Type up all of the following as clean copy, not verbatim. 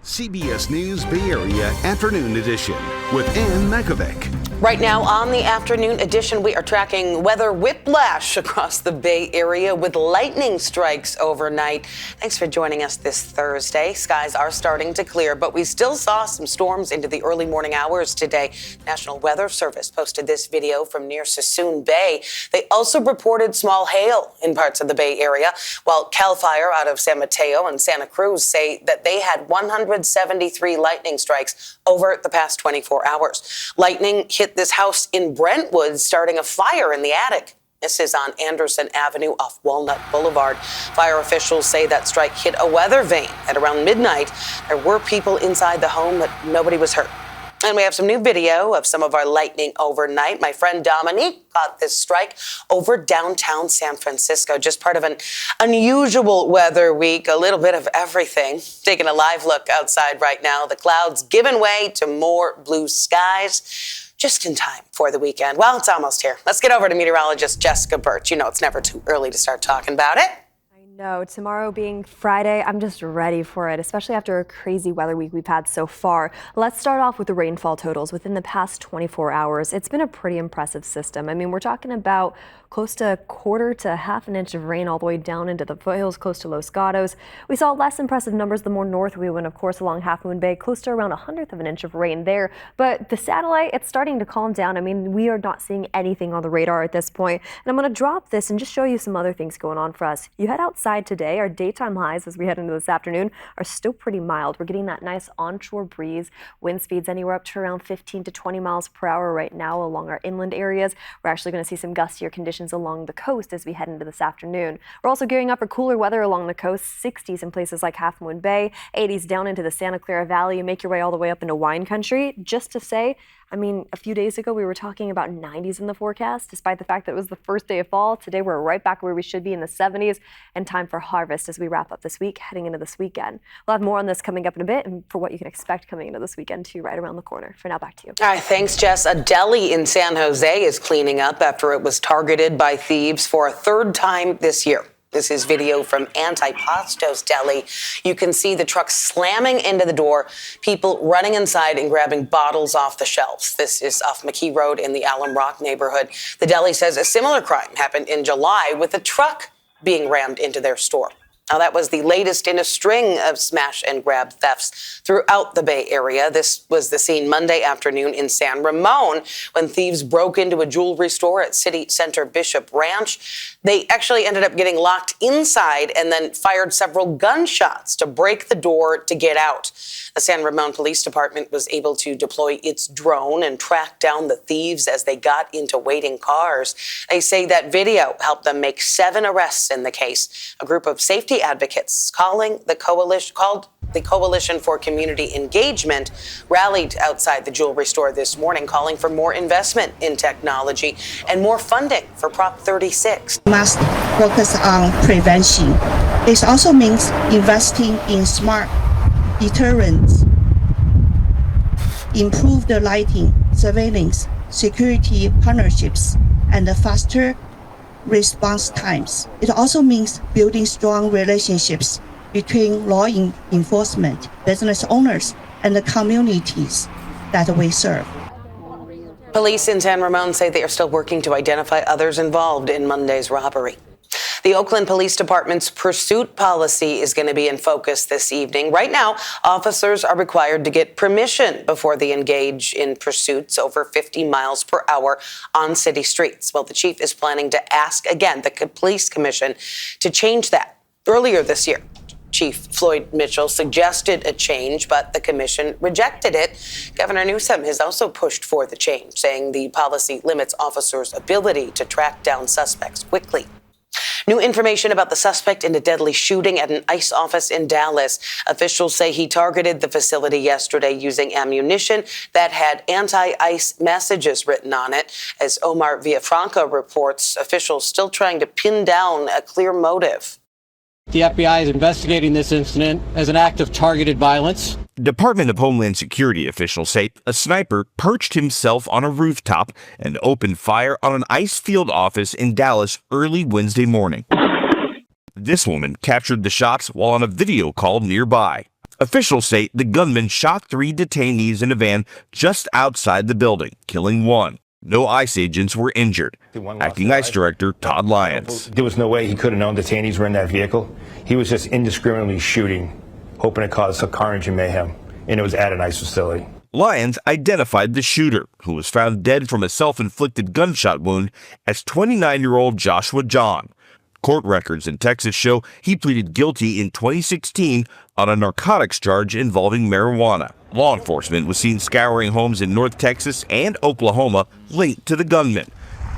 CBS News Bay Area Afternoon Edition with Makovec. Right now on the afternoon edition, we are tracking weather whiplash across the Bay Area with lightning strikes overnight. Thanks for joining us this Thursday. Skies are starting to clear, but we still saw some storms into the early morning hours today. National Weather Service posted this video from near Sassoon Bay. They also reported small hail in parts of the Bay Area, while CAL FIRE out of San Mateo and Santa Cruz say that they had 173 lightning strikes over the past 24 hours. Lightning hit this house in Brentwood, starting a fire in the attic. This is on Anderson Avenue off Walnut Boulevard. Fire officials say that strike hit a weather vane at around midnight. There were people inside the home, but nobody was hurt. And we have some new video of some of our lightning overnight. My friend Dominique caught this strike over downtown San Francisco, just part of an unusual weather week, a little bit of everything. Taking a live look outside right now, the clouds giving way to more blue skies. Just in time for the weekend. Well, it's almost here. Let's get over to meteorologist Jessica Birch. You know it's never too early to start talking about it. No, tomorrow being Friday, I'm just ready for it, especially after a crazy weather week we've had so far. Let's start off with the rainfall totals within the past 24 hours. It's been a pretty impressive system. I mean, we're talking about close to a quarter to half an inch of rain all the way down into the foothills, close to Los Gatos. We saw less impressive numbers the more north we went, of course, along Half Moon Bay, close to around 1/100 of an inch of rain there. But the satellite, it's starting to calm down. I mean, we are not seeing anything on the radar at this point. And I'm going to drop this and just show you some other things going on for us. You head outside today, our daytime highs as we head into this afternoon are still pretty mild. We're getting that nice onshore breeze, wind speeds anywhere up to around 15 to 20 miles per hour right now along our inland areas. We're actually going to see some gustier conditions along the coast as we head into this afternoon. We're also gearing up for cooler weather along the coast, 60s in places like Half Moon Bay, 80s down into the Santa Clara Valley. You make your way all the way up into wine country. Just to say, I mean, a few days ago we were talking about 90s in the forecast, despite the fact that it was the first day of fall. Today we're right back where we should be in the 70s, and time for harvest as we wrap up this week, heading into this weekend. We'll have more on this coming up in a bit, and for what you can expect coming into this weekend too, right around the corner. For now, back to you. All right, thanks, Jess. A deli in San Jose is cleaning up after it was targeted by thieves for a third time this year. This is video from Antipastos Deli. You can see the truck slamming into the door, people running inside and grabbing bottles off the shelves. This is off McKee Road in the Alum Rock neighborhood. The deli says a similar crime happened in July with a truck being rammed into their store. Now, that was the latest in a string of smash and grab thefts throughout the Bay Area. This was the scene Monday afternoon in San Ramon when thieves broke into a jewelry store at City Center Bishop Ranch. They actually ended up getting locked inside and then fired several gunshots to break the door to get out. The San Ramon Police Department was able to deploy its drone and track down the thieves as they got into waiting cars. They say that video helped them make 7 arrests in the case. A group of safety advocates called the Coalition for Community Engagement rallied outside the jewelry store this morning, calling for more investment in technology and more funding for Prop 36. Must focus on prevention. This also means investing in smart deterrents, improved lighting, surveillance, security partnerships, and faster response times. It also means building strong relationships between law enforcement, business owners, and the communities that we serve. Police in San Ramon say they are still working to identify others involved in Monday's robbery. The Oakland Police Department's pursuit policy is going to be in focus this evening. Right now, officers are required to get permission before they engage in pursuits over 50 miles per hour on city streets. Well, the chief is planning to ask again the police commission to change that. Earlier this year, Chief Floyd Mitchell suggested a change, but the commission rejected it. Governor Newsom has also pushed for the change, saying the policy limits officers' ability to track down suspects quickly. New information about the suspect in a deadly shooting at an ICE office in Dallas. Officials say he targeted the facility yesterday using ammunition that had anti-ICE messages written on it. As Omar Villafranca reports, officials still trying to pin down a clear motive. The FBI is investigating this incident as an act of targeted violence. Department of Homeland Security officials say a sniper perched himself on a rooftop and opened fire on an ICE field office in Dallas early Wednesday morning. This woman captured the shots while on a video call nearby. Officials say the gunman shot 3 detainees in a van just outside the building, killing 1. No ICE agents were injured. Acting ICE Director Todd Lyons. There was no way he could have known detainees were in that vehicle. He was just indiscriminately shooting, hoping to cause some carnage and mayhem, and it was at an ICE facility. Lyons identified the shooter, who was found dead from a self-inflicted gunshot wound, as 29-year-old Joshua John. Court records in Texas show he pleaded guilty in 2016 on a narcotics charge involving marijuana. Law enforcement was seen scouring homes in North Texas and Oklahoma linked to the gunman.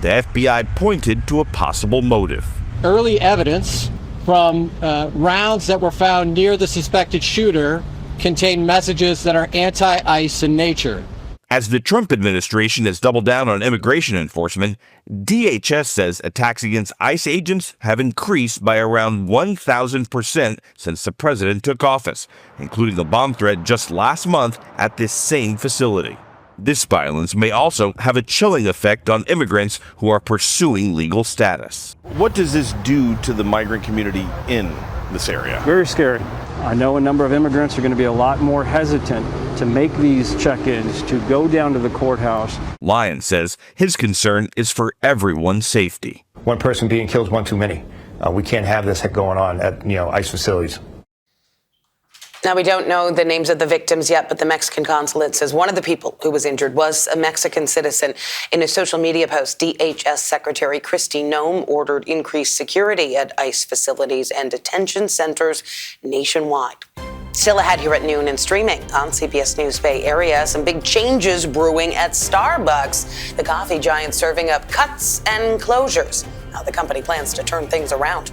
The FBI pointed to a possible motive. Early evidence from rounds that were found near the suspected shooter contain messages that are anti-ICE in nature. As the Trump administration has doubled down on immigration enforcement, DHS says attacks against ICE agents have increased by around 1,000% since the president took office, including a bomb threat just last month at this same facility. This violence may also have a chilling effect on immigrants who are pursuing legal status. What does this do to the migrant community in this area? Very scary. I know a number of immigrants are going to be a lot more hesitant to make these check-ins, to go down to the courthouse. Lyons says his concern is for everyone's safety. One person being killed is one too many. We can't have this going on at ICE facilities. Now, we don't know the names of the victims yet, but the Mexican consulate says one of the people who was injured was a Mexican citizen. In a social media post, DHS Secretary Kristi Noem ordered increased security at ICE facilities and detention centers nationwide. Still ahead here at noon and streaming on CBS News Bay Area, some big changes brewing at Starbucks. The coffee giant serving up cuts and closures. How the company plans to turn things around.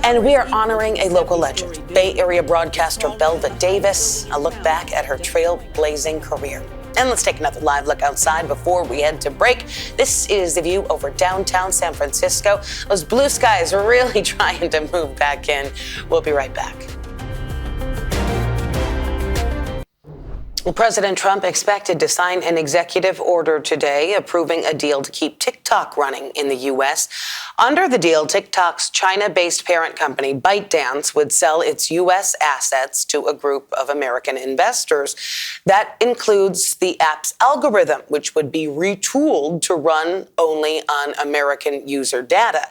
And we are honoring a local legend, Bay Area broadcaster Belva Davis, a look back at her trailblazing career. And let's take another live look outside before we head to break. This is the view over downtown San Francisco. Those blue skies are really trying to move back in. We'll be right back. Well, President Trump expected to sign an executive order today approving a deal to keep TikTok running in the U.S. Under the deal, TikTok's China-based parent company, ByteDance, would sell its U.S. assets to a group of American investors. That includes the app's algorithm, which would be retooled to run only on American user data.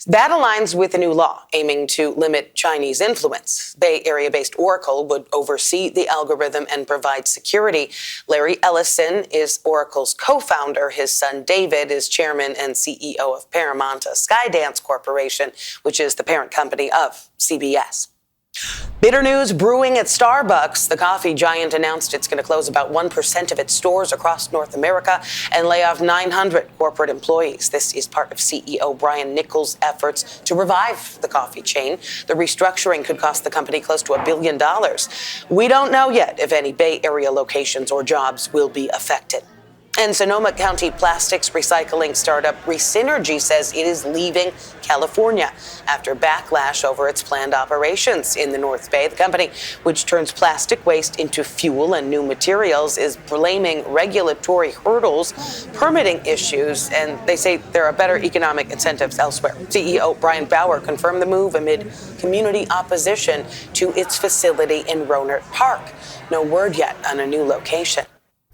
That aligns with a new law aiming to limit Chinese influence. Bay Area-based Oracle would oversee the algorithm and provide security. Larry Ellison is Oracle's co-founder. His son David is chairman and CEO of Paramount, a Skydance Corporation, which is the parent company of CBS. Bitter news brewing at Starbucks. The coffee giant announced it's going to close about 1% of its stores across North America and lay off 900 corporate employees. This is part of CEO Brian Niccol's efforts to revive the coffee chain. The restructuring could cost the company close to $1 billion. We don't know yet if any Bay Area locations or jobs will be affected. And Sonoma County plastics recycling startup Resynergy says it is leaving California after backlash over its planned operations in the North Bay. The company, which turns plastic waste into fuel and new materials, is blaming regulatory hurdles, permitting issues, and they say there are better economic incentives elsewhere. CEO Brian Bauer confirmed the move amid community opposition to its facility in Rohnert Park. No word yet on a new location.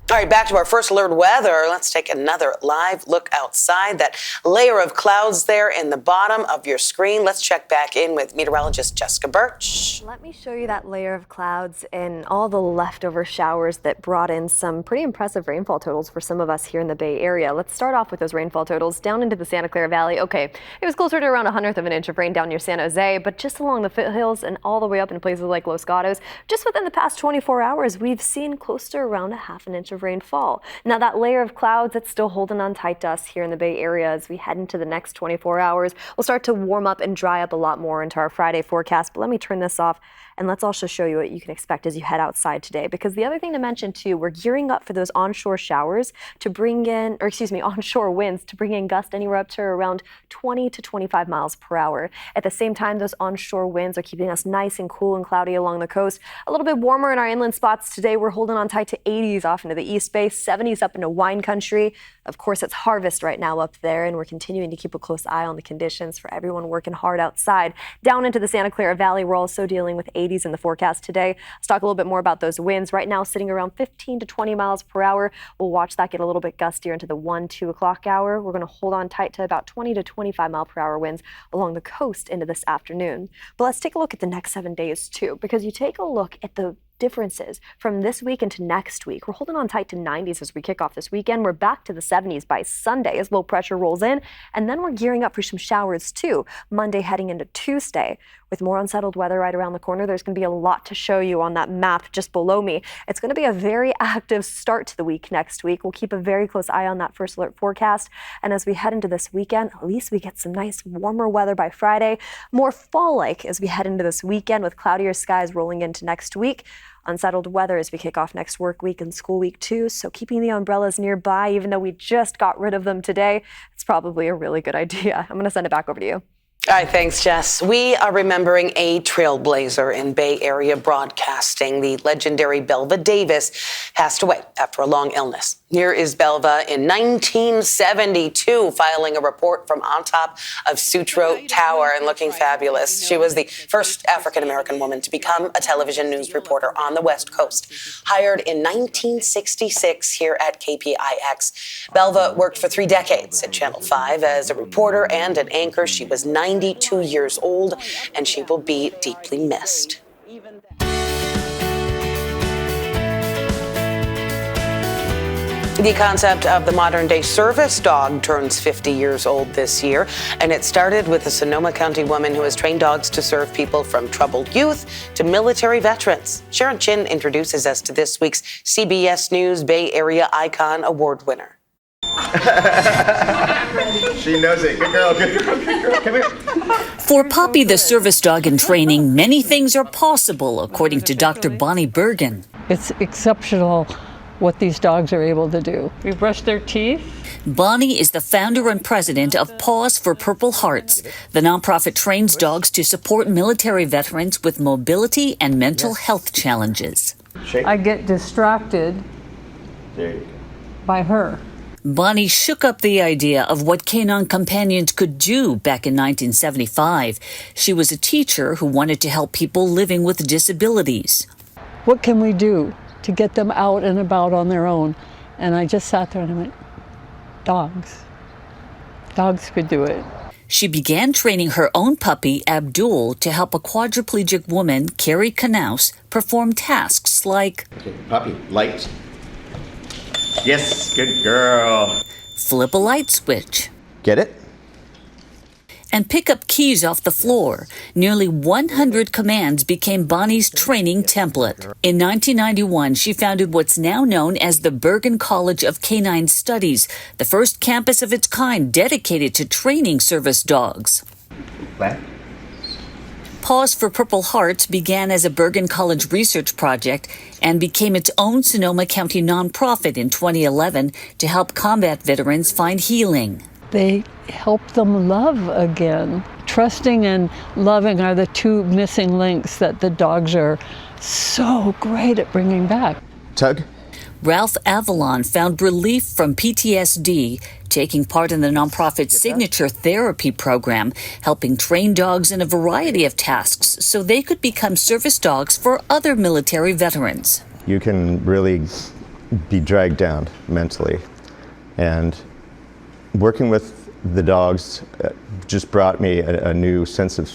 All right, back to our first alert weather. Let's take another live look outside. That layer of clouds there in the bottom of your screen. Let's check back in with meteorologist Jessica Birch. Let me show you that layer of clouds and all the leftover showers that brought in some pretty impressive rainfall totals for some of us here in the Bay Area. Let's start off with those rainfall totals down into the Santa Clara Valley. Okay, it was closer to around 1/100 of an inch of rain down near San Jose, but just along the foothills and all the way up in places like Los Gatos, just within the past 24 hours, we've seen close to around 1/2 inch of rainfall. Now that layer of clouds, it's still holding on tight to us here in the Bay Area as we head into the next 24 hours. We'll start to warm up and dry up a lot more into our Friday forecast, but let me turn this off and let's also show you what you can expect as you head outside today. Because the other thing to mention too, we're gearing up for those onshore showers to bring in, onshore winds to bring in gusts anywhere up to around 20 to 25 miles per hour. At the same time, those onshore winds are keeping us nice and cool and cloudy along the coast. A little bit warmer in our inland spots today. We're holding on tight to 80s off into the East Bay, 70s up into wine country. Of course, it's harvest right now up there, and we're continuing to keep a close eye on the conditions for everyone working hard outside. Down into the Santa Clara Valley, we're also dealing with 80s 80s in the forecast today. Let's talk a little bit more about those winds. Right now, sitting around 15 to 20 miles per hour. We'll watch that get a little bit gustier into the 1, 2 o'clock hour. We're going to hold on tight to about 20 to 25 mile per hour winds along the coast into this afternoon. But let's take a look at the next 7 days too, because you take a look at the differences from this week into next week. We're holding on tight to 90s as we kick off this weekend. We're back to the 70s by Sunday as low pressure rolls in, and then we're gearing up for some showers too Monday heading into Tuesday. With more unsettled weather right around the corner, there's going to be a lot to show you on that map just below me. It's going to be a very active start to the week next week. We'll keep a very close eye on that first alert forecast, and as we head into this weekend, at least we get some nice warmer weather by Friday, more fall-like as we head into this weekend with cloudier skies rolling into next week. Unsettled weather as we kick off next work week and school week too, so keeping the umbrellas nearby, even though we just got rid of them today, it's probably a really good idea. I'm going to send it back over to you. All right, thanks, Jess. We are remembering a trailblazer in Bay Area broadcasting. The legendary Belva Davis passed away after a long illness. Here is Belva in 1972 filing a report from on top of Sutro Tower and looking fabulous. She was the first African-American woman to become a television news reporter on the West Coast. Hired in 1966 here at KPIX, Belva worked for 3 decades at Channel 5 as a reporter and an anchor. She was 92 years old, and she will be deeply missed. The concept of the modern-day service dog turns 50 years old this year, and it started with a Sonoma County woman who has trained dogs to serve people from troubled youth to military veterans. Sharon Chin introduces us to this week's CBS News Bay Area Icon Award winner. She knows it. Good girl, good girl, good girl. Come here. For Poppy, the service dog in training, many things are possible, according to Dr. Bonnie Bergen. It's exceptional what these dogs are able to do. We brush their teeth. Bonnie is the founder and president of Paws for Purple Hearts. The nonprofit trains dogs to support military veterans with mobility and mental health challenges. I get distracted by her. Bonnie shook up the idea of what canine companions could do back in 1975. She was a teacher who wanted to help people living with disabilities. What can we do to get them out and about on their own? And I just sat there and I went, dogs. Dogs could do it. She began training her own puppy, Abdul, to help a quadriplegic woman, Carrie Knaus, perform tasks like... Okay, puppy, light. Yes, good girl. Flip a light switch. Get it? And pick up keys off the floor. Nearly 100 commands became Bonnie's training template. In 1991, she founded what's now known as the Bergen College of Canine Studies, the first campus of its kind dedicated to training service dogs. What? Paws for Purple Hearts began as a Bergen College research project and became its own Sonoma County nonprofit in 2011 to help combat veterans find healing. They help them love again. Trusting and loving are the 2 missing links that the dogs are so great at bringing back. Tug? Ralph Avalon found relief from PTSD, taking part in the nonprofit's signature therapy program, helping train dogs in a variety of tasks so they could become service dogs for other military veterans. You can really be dragged down mentally, and working with the dogs just brought me a new sense of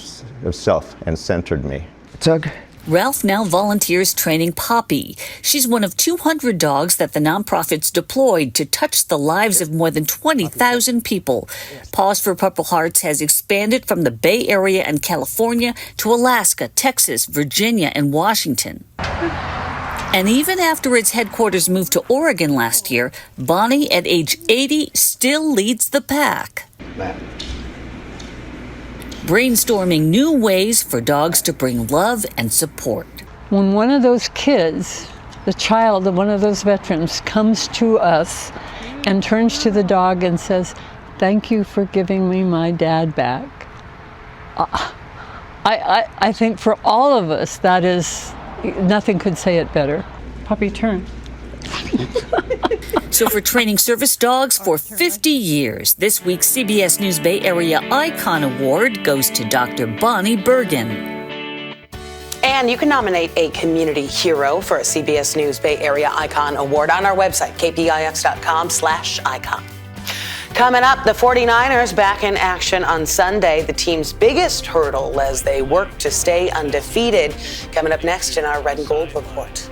self and centered me. Tug? Ralph now volunteers training Poppy. She's one of 200 dogs that the nonprofits deployed to touch the lives of more than 20,000 people. Paws for Purple Hearts has expanded from the Bay Area and California to Alaska, Texas, Virginia, and Washington. And even after its headquarters moved to Oregon last year, Bonnie, at age 80, still leads the pack. Brainstorming new ways for dogs to bring love and support. When one of those kids, the child of one of those veterans, comes to us and turns to the dog and says, "Thank you for giving me my dad back," I think for all of us, that is, nothing could say it better. Puppy, turn. So for training service dogs for 50 years, this week's CBS News Bay Area Icon Award goes to Dr. Bonnie Bergen. And you can nominate a community hero for a CBS News Bay Area Icon Award on our website, kpix.com/icon. Coming up, the 49ers back in action on Sunday, the team's biggest hurdle as they work to stay undefeated. Coming up next in our Red and Gold Report.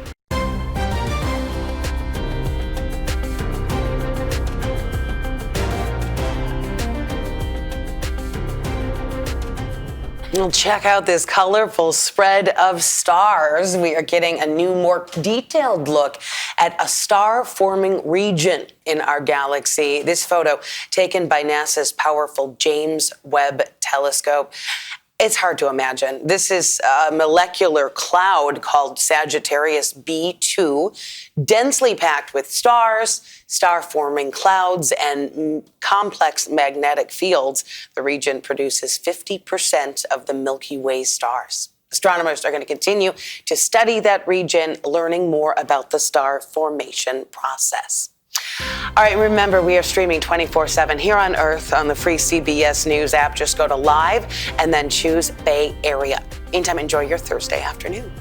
Well, check out this colorful spread of stars. We are getting a new, more detailed look at a star-forming region in our galaxy. This photo taken by NASA's powerful James Webb Telescope. It's hard to imagine. This is a molecular cloud called Sagittarius B2, densely packed with stars, star-forming clouds, and complex magnetic fields. The region produces 50% of the Milky Way stars. Astronomers are going to continue to study that region, learning more about the star formation process. All right, remember, we are streaming 24/7 here on Earth on the free CBS News app. Just go to Live and then choose Bay Area. Meantime, enjoy your Thursday afternoon.